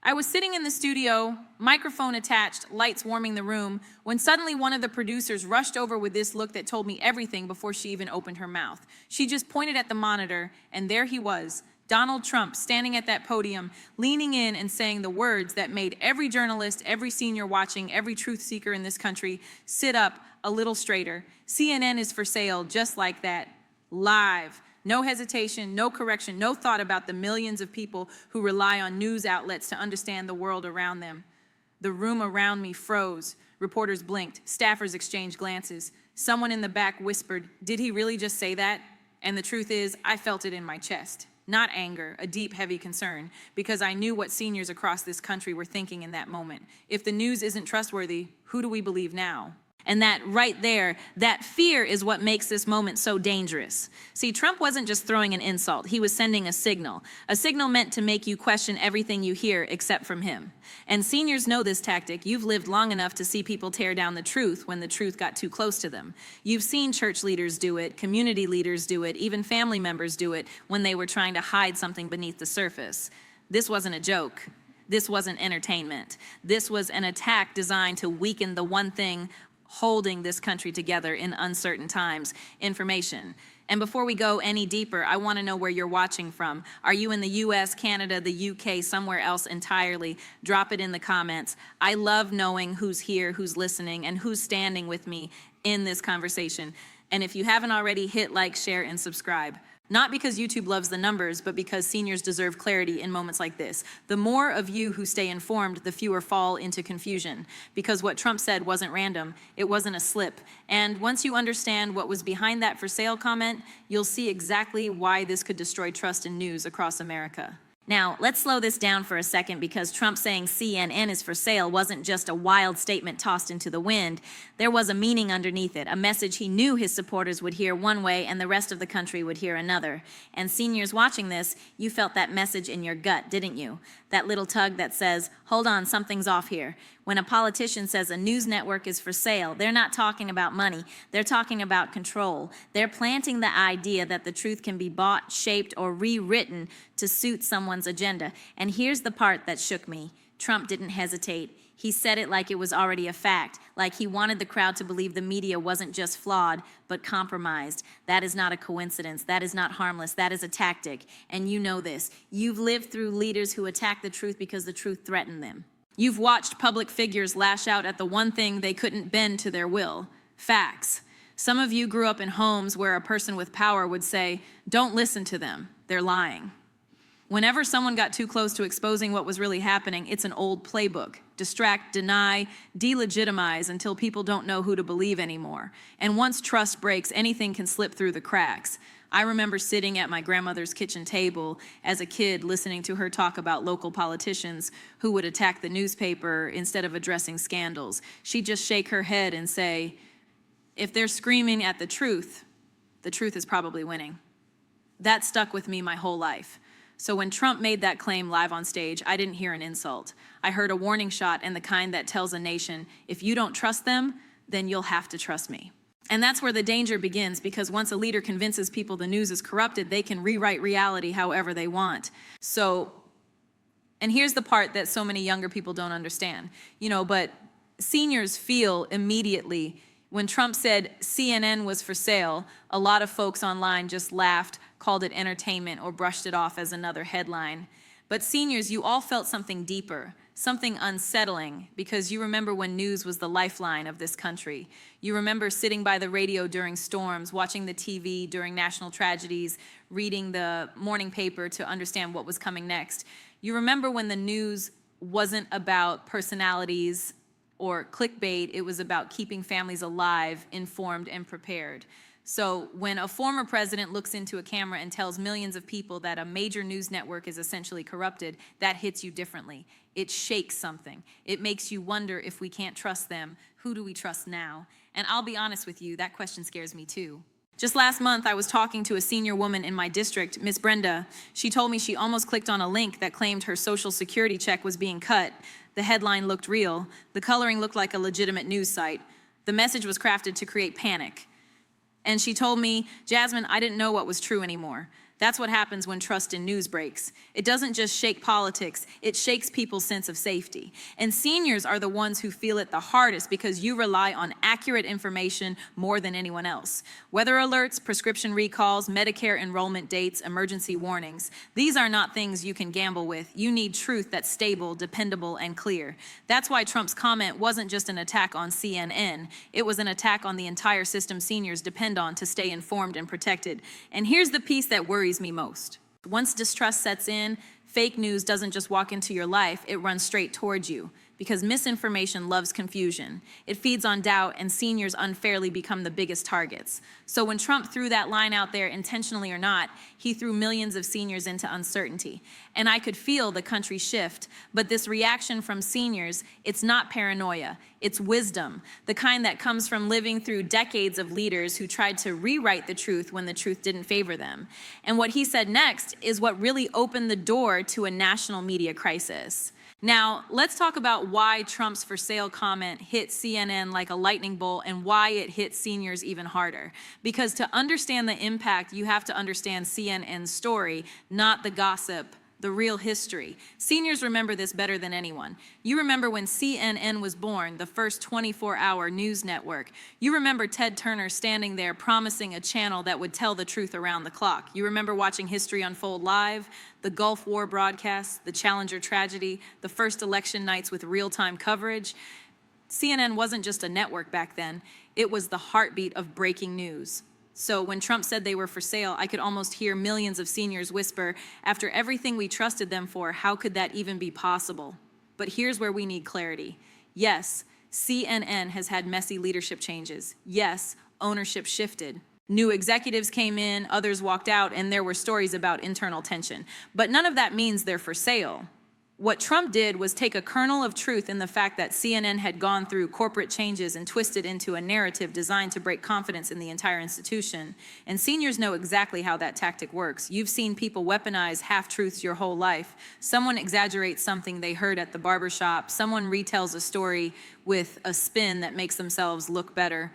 I was sitting in the studio, microphone attached, lights warming the room, when suddenly one of the producers rushed over with this look that told me everything before she even opened her mouth. She just pointed at the monitor, and there he was, Donald Trump, standing at that podium, leaning in and saying the words that made every journalist, every senior watching, every truth seeker in this country sit up a little straighter. CNN is for sale, just like that, live. No hesitation, no correction, no thought about the millions of people who rely on news outlets to understand the world around them. The room around me froze. Reporters blinked. Staffers exchanged glances. Someone in the back whispered, "Did he really just say that?" And the truth is, I felt it in my chest. Not anger, a deep, heavy concern, because I knew what seniors across this country were thinking in that moment. If the news isn't trustworthy, who do we believe now? And that right there, that fear is what makes this moment so dangerous. See, Trump wasn't just throwing an insult, he was sending a signal meant to make you question everything you hear except from him. And seniors know this tactic. You've lived long enough to see people tear down the truth when the truth got too close to them. You've seen church leaders do it, community leaders do it, even family members do it when they were trying to hide something beneath the surface. This wasn't a joke. This wasn't entertainment. This was an attack designed to weaken the one thing holding this country together in uncertain times, information. And before we go any deeper, I want to know where you're watching from. Are you in the US, Canada, the UK, somewhere else entirely? Drop it in the comments. I love knowing who's here, who's listening, and who's standing with me in this conversation. And if you haven't already, hit like, share, and subscribe. Not because YouTube loves the numbers, but because seniors deserve clarity in moments like this. The more of you who stay informed, the fewer fall into confusion. Because what Trump said wasn't random, it wasn't a slip. And once you understand what was behind that for sale comment, you'll see exactly why this could destroy trust in news across America. Now, let's slow this down for a second, because Trump saying CNN is for sale wasn't just a wild statement tossed into the wind. There was a meaning underneath it, a message he knew his supporters would hear one way and the rest of the country would hear another. And seniors watching this, you felt that message in your gut, didn't you? That little tug that says, hold on, something's off here. When a politician says a news network is for sale, they're not talking about money, they're talking about control. They're planting the idea that the truth can be bought, shaped, or rewritten to suit someone's agenda. And here's the part that shook me. Trump didn't hesitate. He said it like it was already a fact, like he wanted the crowd to believe the media wasn't just flawed, but compromised. That is not a coincidence. That is not harmless. That is a tactic. And you know this. You've lived through leaders who attack the truth because the truth threatened them. You've watched public figures lash out at the one thing they couldn't bend to their will: facts. Some of you grew up in homes where a person with power would say, "Don't listen to them, they're lying." Whenever someone got too close to exposing what was really happening, it's an old playbook. Distract, deny, delegitimize until people don't know who to believe anymore. And once trust breaks, anything can slip through the cracks. I remember sitting at my grandmother's kitchen table as a kid, listening to her talk about local politicians who would attack the newspaper instead of addressing scandals. She'd just shake her head and say, if they're screaming at the truth is probably winning. That stuck with me my whole life. So when Trump made that claim live on stage, I didn't hear an insult. I heard a warning shot, and the kind that tells a nation, if you don't trust them, then you'll have to trust me. And that's where the danger begins, because once a leader convinces people the news is corrupted, they can rewrite reality however they want. And here's the part that so many younger people don't understand, but seniors feel immediately when Trump said CNN was for sale, a lot of folks online just laughed, called it entertainment, or brushed it off as another headline. But seniors, you all felt something deeper, something unsettling, because you remember when news was the lifeline of this country. You remember sitting by the radio during storms, watching the TV during national tragedies, reading the morning paper to understand what was coming next. You remember when the news wasn't about personalities or clickbait, it was about keeping families alive, informed, and prepared. So when a former president looks into a camera and tells millions of people that a major news network is essentially corrupted, that hits you differently. It shakes something. It makes you wonder, if we can't trust them, who do we trust now? And I'll be honest with you, that question scares me too. Just last month, I was talking to a senior woman in my district, Miss Brenda. She told me she almost clicked on a link that claimed her Social Security check was being cut. The headline looked real. The coloring looked like a legitimate news site. The message was crafted to create panic. And she told me, Jasmine, I didn't know what was true anymore. That's what happens when trust in news breaks. It doesn't just shake politics, it shakes people's sense of safety. And seniors are the ones who feel it the hardest because you rely on accurate information more than anyone else. Weather alerts, prescription recalls, Medicare enrollment dates, emergency warnings. These are not things you can gamble with. You need truth that's stable, dependable, and clear. That's why Trump's comment wasn't just an attack on CNN. It was an attack on the entire system seniors depend on to stay informed and protected. And here's the piece that worries me most. Once distrust sets in, fake news doesn't just walk into your life, it runs straight towards you. Because misinformation loves confusion. It feeds on doubt, and seniors unfairly become the biggest targets. So when Trump threw that line out there, intentionally or not, he threw millions of seniors into uncertainty. And I could feel the country shift, but this reaction from seniors, it's not paranoia, it's wisdom, the kind that comes from living through decades of leaders who tried to rewrite the truth when the truth didn't favor them. And what he said next is what really opened the door to a national media crisis. Now, let's talk about why Trump's for sale comment hit CNN like a lightning bolt and why it hit seniors even harder. Because to understand the impact, you have to understand CNN's story, not the gossip, the real history. Seniors remember this better than anyone. You remember when CNN was born, the first 24-hour news network. You remember Ted Turner standing there promising a channel that would tell the truth around the clock. You remember watching history unfold live, the Gulf War broadcasts, the Challenger tragedy, the first election nights with real-time coverage. CNN wasn't just a network back then. It was the heartbeat of breaking news. So when Trump said they were for sale, I could almost hear millions of seniors whisper, after everything we trusted them for, how could that even be possible? But here's where we need clarity. Yes, CNN has had messy leadership changes. Yes, ownership shifted. New executives came in, others walked out, and there were stories about internal tension. But none of that means they're for sale. What Trump did was take a kernel of truth in the fact that CNN had gone through corporate changes and twisted into a narrative designed to break confidence in the entire institution. And seniors know exactly how that tactic works. You've seen people weaponize half-truths your whole life. Someone exaggerates something they heard at the barbershop. Someone retells a story with a spin that makes themselves look better.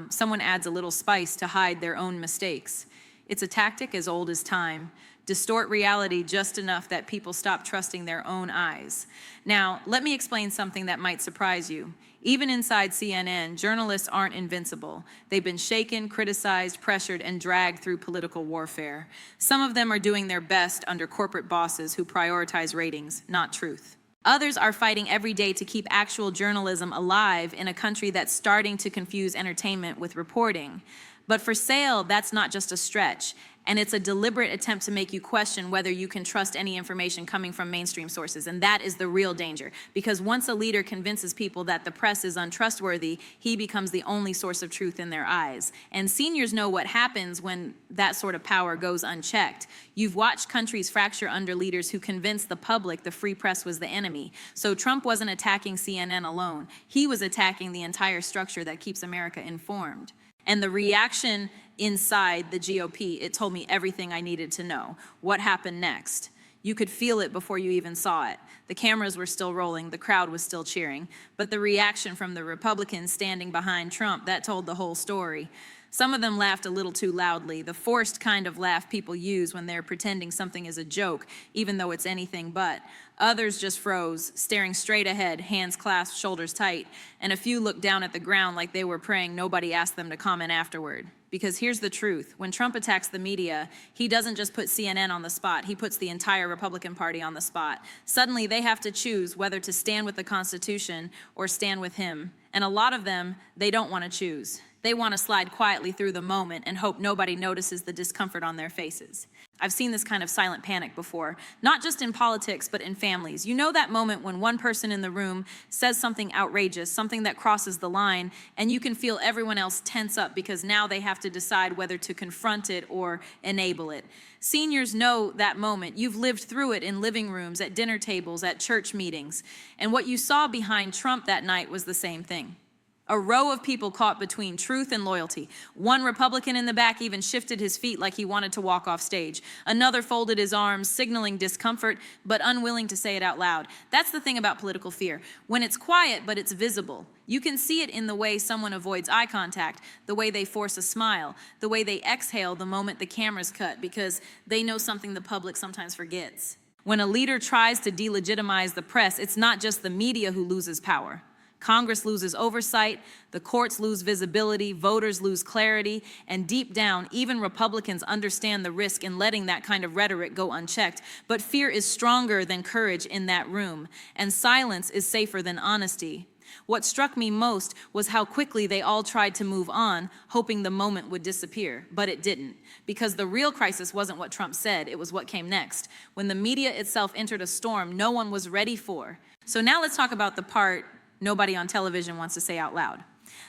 Someone adds a little spice to hide their own mistakes. It's a tactic as old as time. Distort reality just enough that people stop trusting their own eyes. Now, let me explain something that might surprise you. Even inside CNN, journalists aren't invincible. They've been shaken, criticized, pressured, and dragged through political warfare. Some of them are doing their best under corporate bosses who prioritize ratings, not truth. Others are fighting every day to keep actual journalism alive in a country that's starting to confuse entertainment with reporting. But for sale, that's not just a stretch. And it's a deliberate attempt to make you question whether you can trust any information coming from mainstream sources. And that is the real danger. Because once a leader convinces people that the press is untrustworthy, he becomes the only source of truth in their eyes. And seniors know what happens when that sort of power goes unchecked. You've watched countries fracture under leaders who convinced the public the free press was the enemy. So Trump wasn't attacking CNN alone. He was attacking the entire structure that keeps America informed. And the reaction inside the GOP, it told me everything I needed to know. What happened next? You could feel it before you even saw it. The cameras were still rolling, the crowd was still cheering. But the reaction from the Republicans standing behind Trump, that told the whole story. Some of them laughed a little too loudly, the forced kind of laugh people use when they're pretending something is a joke, even though it's anything but. Others just froze, staring straight ahead, hands clasped, shoulders tight, and a few looked down at the ground like they were praying nobody asked them to comment afterward. Because here's the truth, when Trump attacks the media, he doesn't just put CNN on the spot, he puts the entire Republican Party on the spot. Suddenly they have to choose whether to stand with the Constitution or stand with him. And a lot of them, they don't want to choose. They want to slide quietly through the moment and hope nobody notices the discomfort on their faces. I've seen this kind of silent panic before, not just in politics, but in families. You know that moment when one person in the room says something outrageous, something that crosses the line, and you can feel everyone else tense up because now they have to decide whether to confront it or enable it. Seniors know that moment. You've lived through it in living rooms, at dinner tables, at church meetings. And what you saw behind Trump that night was the same thing. A row of people caught between truth and loyalty. One Republican in the back even shifted his feet like he wanted to walk off stage. Another folded his arms, signaling discomfort, but unwilling to say it out loud. That's the thing about political fear. When it's quiet, but it's visible. You can see it in the way someone avoids eye contact, the way they force a smile, the way they exhale the moment the camera's cut, because they know something the public sometimes forgets. When a leader tries to delegitimize the press, it's not just the media who loses power. Congress loses oversight, the courts lose visibility, voters lose clarity, and deep down, even Republicans understand the risk in letting that kind of rhetoric go unchecked. But fear is stronger than courage in that room, and silence is safer than honesty. What struck me most was how quickly they all tried to move on, hoping the moment would disappear, but it didn't. Because the real crisis wasn't what Trump said, it was what came next. When the media itself entered a storm no one was ready for. So now let's talk about the part nobody on television wants to say out loud.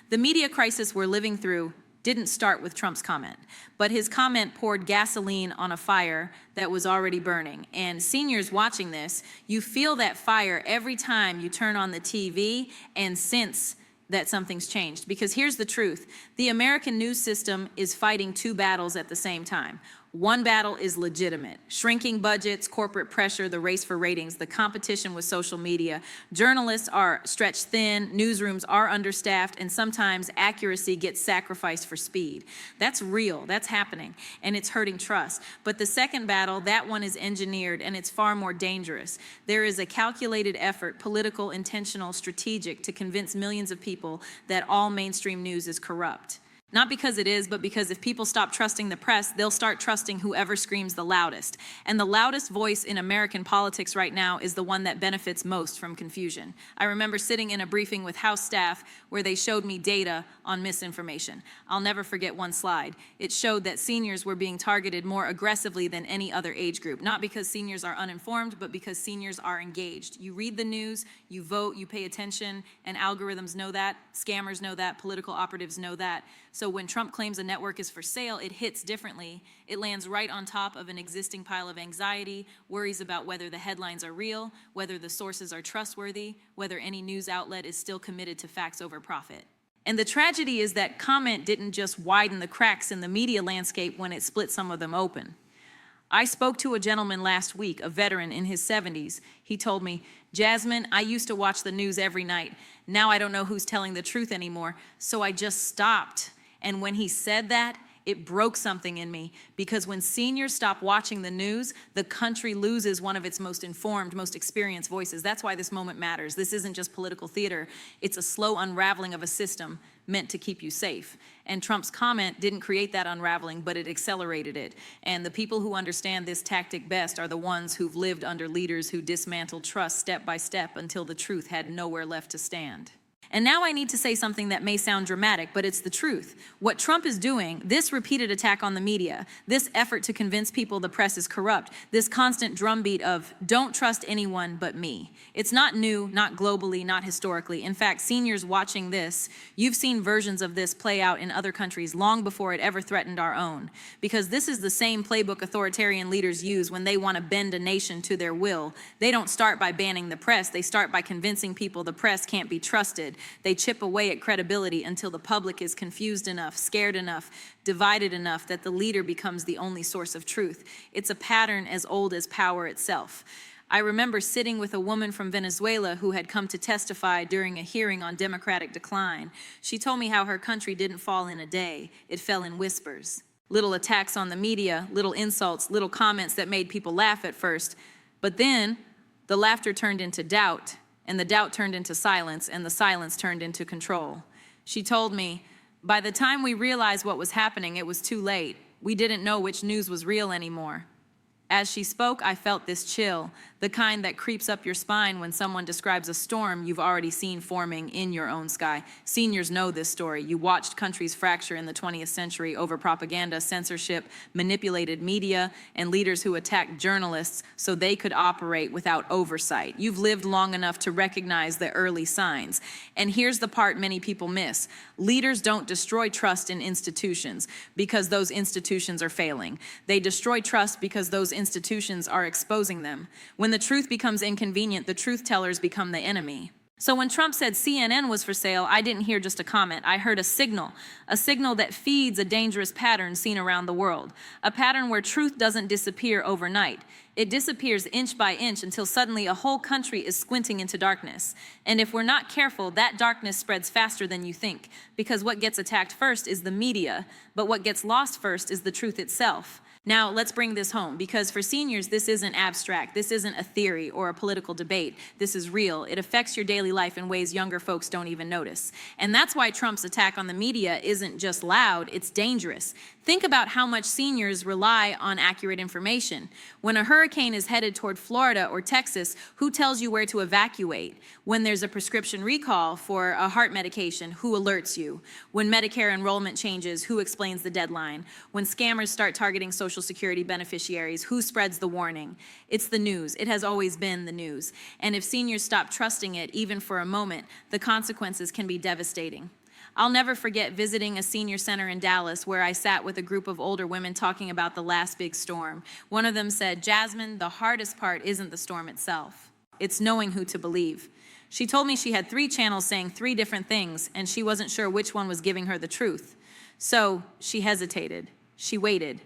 The media crisis we're living through didn't start with Trump's comment, but his comment poured gasoline on a fire that was already burning. And seniors watching this, you feel that fire every time you turn on the TV and sense that something's changed. Because here's the truth, the American news system is fighting two battles at the same time. One battle is legitimate. Shrinking budgets, corporate pressure, the race for ratings, the competition with social media. Journalists are stretched thin, newsrooms are understaffed, and sometimes accuracy gets sacrificed for speed. That's real, that's happening, and it's hurting trust. But the second battle, that one is engineered, and it's far more dangerous. There is a calculated effort, political, intentional, strategic, to convince millions of people that all mainstream news is corrupt. Not because it is, but because if people stop trusting the press, they'll start trusting whoever screams the loudest. And the loudest voice in American politics right now is the one that benefits most from confusion. I remember sitting in a briefing with House staff where they showed me data on misinformation. I'll never forget one slide. It showed that seniors were being targeted more aggressively than any other age group. Not because seniors are uninformed, but because seniors are engaged. You read the news, you vote, you pay attention, and algorithms know that, scammers know that, political operatives know that. So when Trump claims a network is for sale, it hits differently. It lands right on top of an existing pile of anxiety, worries about whether the headlines are real, whether the sources are trustworthy, whether any news outlet is still committed to facts over profit. And the tragedy is that comment didn't just widen the cracks in the media landscape when it split some of them open. I spoke to a gentleman last week, a veteran in his 70s. He told me, "Jasmine, I used to watch the news every night. Now I don't know who's telling the truth anymore, so I just stopped." And when he said that, it broke something in me, because when seniors stop watching the news, the country loses one of its most informed, most experienced voices. That's why this moment matters. This isn't just political theater. It's a slow unraveling of a system meant to keep you safe. And Trump's comment didn't create that unraveling, but it accelerated it. And the people who understand this tactic best are the ones who've lived under leaders who dismantled trust step by step until the truth had nowhere left to stand. And now I need to say something that may sound dramatic, but it's the truth. What Trump is doing, this repeated attack on the media, this effort to convince people the press is corrupt, this constant drumbeat of don't trust anyone but me. It's not new, not globally, not historically. In fact, seniors watching this, you've seen versions of this play out in other countries long before it ever threatened our own. Because this is the same playbook authoritarian leaders use when they want to bend a nation to their will. They don't start by banning the press, they start by convincing people the press can't be trusted. They chip away at credibility until the public is confused enough, scared enough, divided enough that the leader becomes the only source of truth. It's a pattern as old as power itself. I remember sitting with a woman from Venezuela who had come to testify during a hearing on democratic decline. She told me how her country didn't fall in a day, it fell in whispers. Little attacks on the media, little insults, little comments that made people laugh at first, but then the laughter turned into doubt, and the doubt turned into silence, and the silence turned into control. She told me, by the time we realized what was happening, it was too late. We didn't know which news was real anymore. As she spoke, I felt this chill, the kind that creeps up your spine when someone describes a storm you've already seen forming in your own sky. Seniors know this story. You watched countries fracture in the 20th century over propaganda, censorship, manipulated media, and leaders who attacked journalists so they could operate without oversight. You've lived long enough to recognize the early signs. And here's the part many people miss. Leaders don't destroy trust in institutions because those institutions are failing. They destroy trust because those institutions are exposing them. When the truth becomes inconvenient, the truth tellers become the enemy. So when Trump said CNN was for sale, I didn't hear just a comment. I heard a signal that feeds a dangerous pattern seen around the world, a pattern where truth doesn't disappear overnight. It disappears inch by inch until suddenly a whole country is squinting into darkness. And if we're not careful, that darkness spreads faster than you think, because what gets attacked first is the media, but what gets lost first is the truth itself. Now, let's bring this home, because for seniors, this isn't abstract. This isn't a theory or a political debate. This is real. It affects your daily life in ways younger folks don't even notice. And that's why Trump's attack on the media isn't just loud, it's dangerous. Think about how much seniors rely on accurate information. When a hurricane is headed toward Florida or Texas, who tells you where to evacuate? When there's a prescription recall for a heart medication, who alerts you? When Medicare enrollment changes, who explains the deadline? When scammers start targeting Social Security beneficiaries, who spreads the warning? It's the news. It has always been the news. And if seniors stop trusting it, even for a moment, the consequences can be devastating. I'll never forget visiting a senior center in Dallas where I sat with a group of older women talking about the last big storm. One of them said, "Jasmine, the hardest part isn't the storm itself. It's knowing who to believe." She told me she had 3 channels saying 3 different things, and she wasn't sure which one was giving her the truth. So she hesitated. She waited.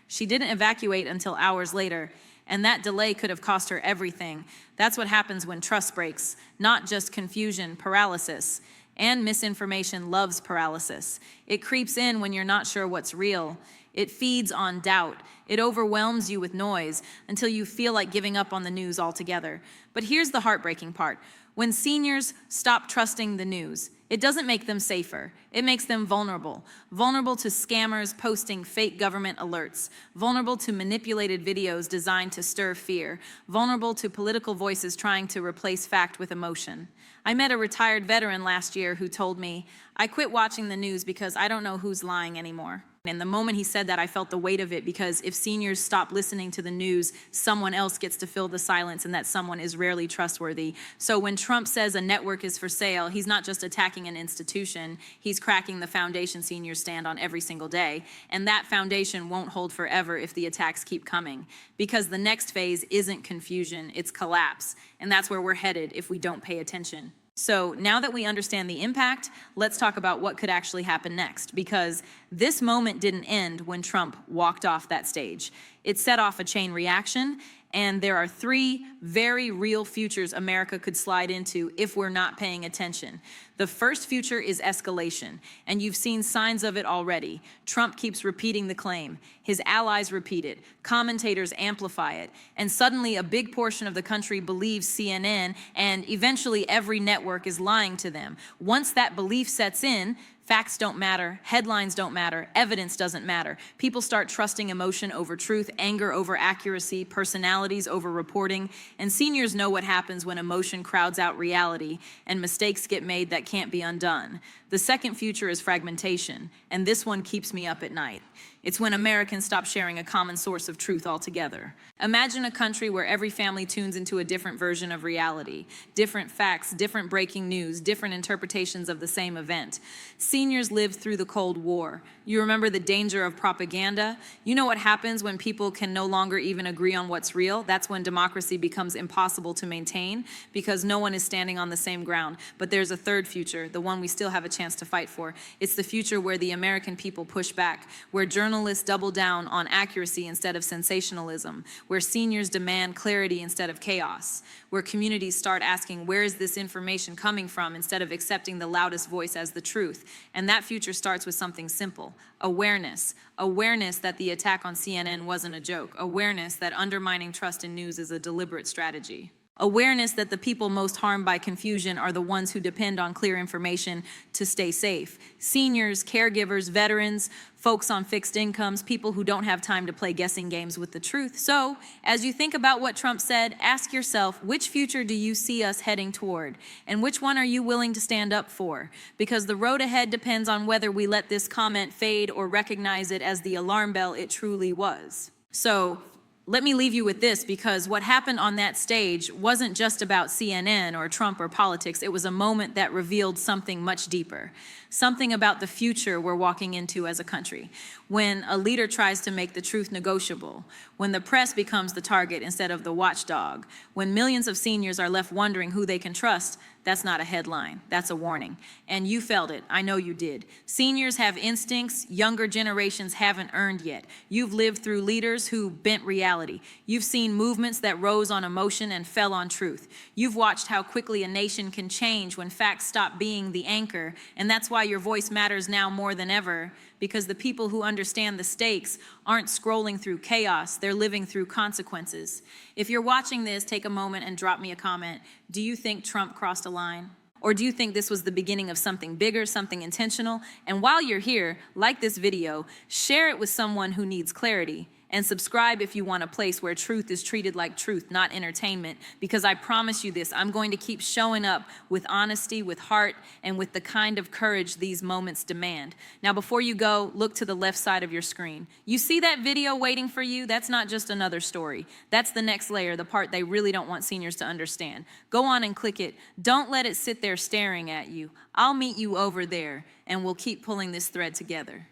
She didn't evacuate until hours later, and that delay could have cost her everything. That's what happens when trust breaks, not just confusion, paralysis. And misinformation loves paralysis. It creeps in when you're not sure what's real. It feeds on doubt. It overwhelms you with noise until you feel like giving up on the news altogether. But here's the heartbreaking part. When seniors stop trusting the news, it doesn't make them safer. It makes them vulnerable. Vulnerable to scammers posting fake government alerts. Vulnerable to manipulated videos designed to stir fear. Vulnerable to political voices trying to replace fact with emotion. I met a retired veteran last year who told me, "I quit watching the news because I don't know who's lying anymore." And the moment he said that, I felt the weight of it, because if seniors stop listening to the news, someone else gets to fill the silence, and that someone is rarely trustworthy. So when Trump says a network is for sale, he's not just attacking an institution, he's cracking the foundation seniors stand on every single day. And that foundation won't hold forever if the attacks keep coming, because the next phase isn't confusion, it's collapse. And that's where we're headed if we don't pay attention. So now that we understand the impact, let's talk about what could actually happen next, because this moment didn't end when Trump walked off that stage. It set off a chain reaction, and there are 3 very real futures America could slide into if we're not paying attention. The first future is escalation, and you've seen signs of it already. Trump keeps repeating the claim. His allies repeat it. Commentators amplify it. And suddenly a big portion of the country believes CNN, and eventually every network is lying to them. Once that belief sets in, facts don't matter, headlines don't matter, evidence doesn't matter. People start trusting emotion over truth, anger over accuracy, personalities over reporting, and seniors know what happens when emotion crowds out reality and mistakes get made that can't be undone. The second future is fragmentation, and this one keeps me up at night. It's when Americans stop sharing a common source of truth altogether. Imagine a country where every family tunes into a different version of reality, different facts, different breaking news, different interpretations of the same event. Seniors lived through the Cold War. You remember the danger of propaganda? You know what happens when people can no longer even agree on what's real? That's when democracy becomes impossible to maintain, because no one is standing on the same ground. But there's a third future, the one we still have a chance to fight for. It's the future where the American people push back, where journalists double down on accuracy instead of sensationalism, where seniors demand clarity instead of chaos, where communities start asking, where is this information coming from, instead of accepting the loudest voice as the truth. And that future starts with something simple: awareness. Awareness that the attack on CNN wasn't a joke. Awareness that undermining trust in news is a deliberate strategy. Awareness that the people most harmed by confusion are the ones who depend on clear information to stay safe. Seniors, caregivers, veterans, folks on fixed incomes, people who don't have time to play guessing games with the truth. So, as you think about what Trump said, ask yourself, which future do you see us heading toward? And which one are you willing to stand up for? Because the road ahead depends on whether we let this comment fade or recognize it as the alarm bell it truly was. So, let me leave you with this, because what happened on that stage wasn't just about CNN or Trump or politics. It was a moment that revealed something much deeper, something about the future we're walking into as a country. When a leader tries to make the truth negotiable, when the press becomes the target instead of the watchdog, when millions of seniors are left wondering who they can trust, That's not a headline, that's a warning. And you felt it, I know you did. Seniors have instincts younger generations haven't earned yet. You've lived through leaders who bent reality. You've seen movements that rose on emotion and fell on truth. You've watched how quickly a nation can change when facts stop being the anchor, and that's why your voice matters now more than ever, because the people who understand the stakes aren't scrolling through chaos, they're living through consequences. If you're watching this, take a moment and drop me a comment. Do you think Trump crossed a line? Or do you think this was the beginning of something bigger, something intentional? And while you're here, like this video, share it with someone who needs clarity. And subscribe if you want a place where truth is treated like truth, not entertainment. Because I promise you this, I'm going to keep showing up with honesty, with heart, and with the kind of courage these moments demand. Now, before you go, look to the left side of your screen. You see that video waiting for you? That's not just another story. That's the next layer, the part they really don't want seniors to understand. Go on and click it. Don't let it sit there staring at you. I'll meet you over there, and we'll keep pulling this thread together.